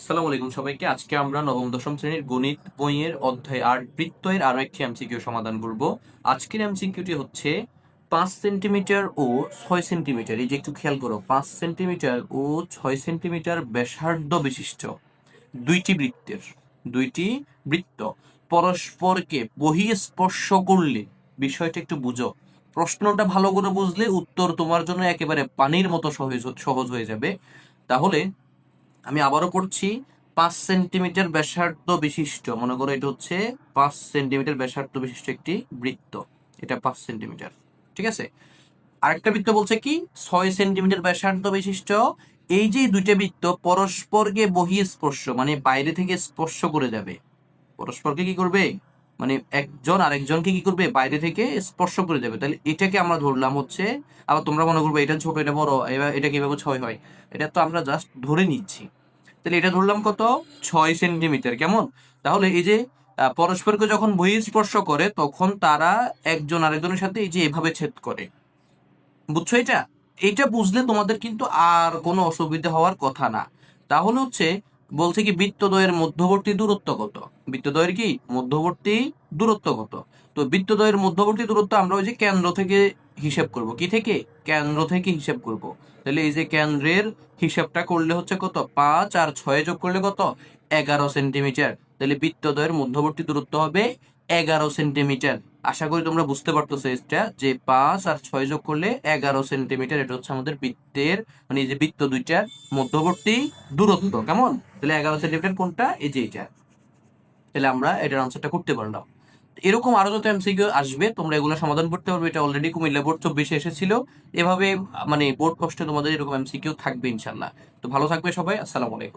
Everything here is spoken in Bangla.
আসসালামু আলাইকুম সবাইকে। আজকে আমরা নবম দশম শ্রেণীর গণিত বইয়ের অধ্যায় ৮ বৃত্তের আরো একটি এমসিকিউ সমাধান করব। আজকের এমসিকিউটি হচ্ছে ৫ সেন্টিমিটার ও ৬ সেন্টিমিটার, এই যে একটু খেয়াল করো, ৫ সেন্টিমিটার ও ৬ সেন্টিমিটার ব্যাসার্ধ বিশিষ্ট দুইটি বৃত্ত পরস্পরকে বহিঃস্পর্শ করলে, বিষয়টা একটু বুঝো, প্রশ্নটা ভালো করে বুঝলে উত্তর তোমার জন্য একেবারে পানির মতো সহজ হয়ে যাবে। তাহলে আমি আবারও পড়ছি। ৫ সেন্টিমিটার ব্যাসার্ধ বিশিষ্ট, মনে করো এটা হচ্ছে ৫ সেন্টিমিটার ব্যাসার্ধ বিশিষ্ট একটি বৃত্ত, এটা ৫ সেন্টিমিটার, ঠিক আছে। আরেকটা বৃত্ত বলছে কি ৬ সেন্টিমিটার ব্যাসার্ধ বিশিষ্ট। এই যে দুইটা বৃত্ত পরস্পরকে বহিঃস্পর্শ, মানে বাইরে থেকে স্পর্শ করে যাবে, পরস্পরকে কি করবে, মানে একজন আরেকজনকে কি করবে, বাইরে থেকে স্পর্শ করে যাবে। তাহলে এটাকে আমরা ধরলাম হচ্ছে, আবার তোমরা মনে করবে এটা ছোট এটা বড়, এবার এটা কিভাবে ৬ হয়, এটা তো আমরা জাস্ট ধরে নিচ্ছি। তাহলে এটা ধরলাম কত, ৬ সেন্টিমিটার, কেমন। তাহলে এই যে পরস্পরকে যখন বহিঃস্পর্শ করে তখন তারা একজন আরেকজনের সাথে এই যে এভাবে ছেদ করে, বুঝছো এটা। এইটা বুঝলে তোমাদের কিন্তু আর কোনো অসুবিধা হওয়ার কথা না। তাহলে হচ্ছে বলছে কি বৃত্তদ্বয়ের মধ্যবর্তী দূরত্ব কত, বৃত্তদ্বয়ের কি মধ্যবর্তী দূরত্ব কত। তো বৃত্তদ্বয়ের মধ্যবর্তী দূরত্ব আমরা ওই যে কেন্দ্র থেকে হিসেব করব, কি থেকে, কেন্দ্র থেকে হিসেব করব। তাহলে এই যে কেন্দ্রের হিসাবটা করলে হচ্ছে কত, ৫ আর ৬ যোগ করলে কত, ১১ সেন্টিমিটার। তাহলে বৃত্তদ্বয়ের মধ্যবর্তী দূরত্ব হবে ১১ সেন্টিমিটার। আশা করি তোমরা বুঝতে পারতেছো এটা, যে ৫ আর ৬ যোগ করলে ১১ সেন্টিমিটার, এটা হচ্ছে আমাদের বৃত্তের, মানে এই যে বৃত্ত দুইটার মধ্যবর্তী দূরত্ব, কেমন। তাহলে ১১ সেন্টিমিটার কোনটা, এই যে এটা। তাহলে আমরা এটার আনসারটা করতে পারলাম। এরকম আরো যত এমসিকিউ আসবে তোমরা এগুলো সমাধান করতে পারবে। এটা অলরেডি কুমিল্লা বোর্ড ২৪ এসেছিল। এভাবে মানে বোর্ড প্রশ্নে তোমাদের এরকম এমসিকিউ থাকবে ইনশাল্লাহ। তো ভালো থাকবে সবাই, আসসালামু আলাইকুম।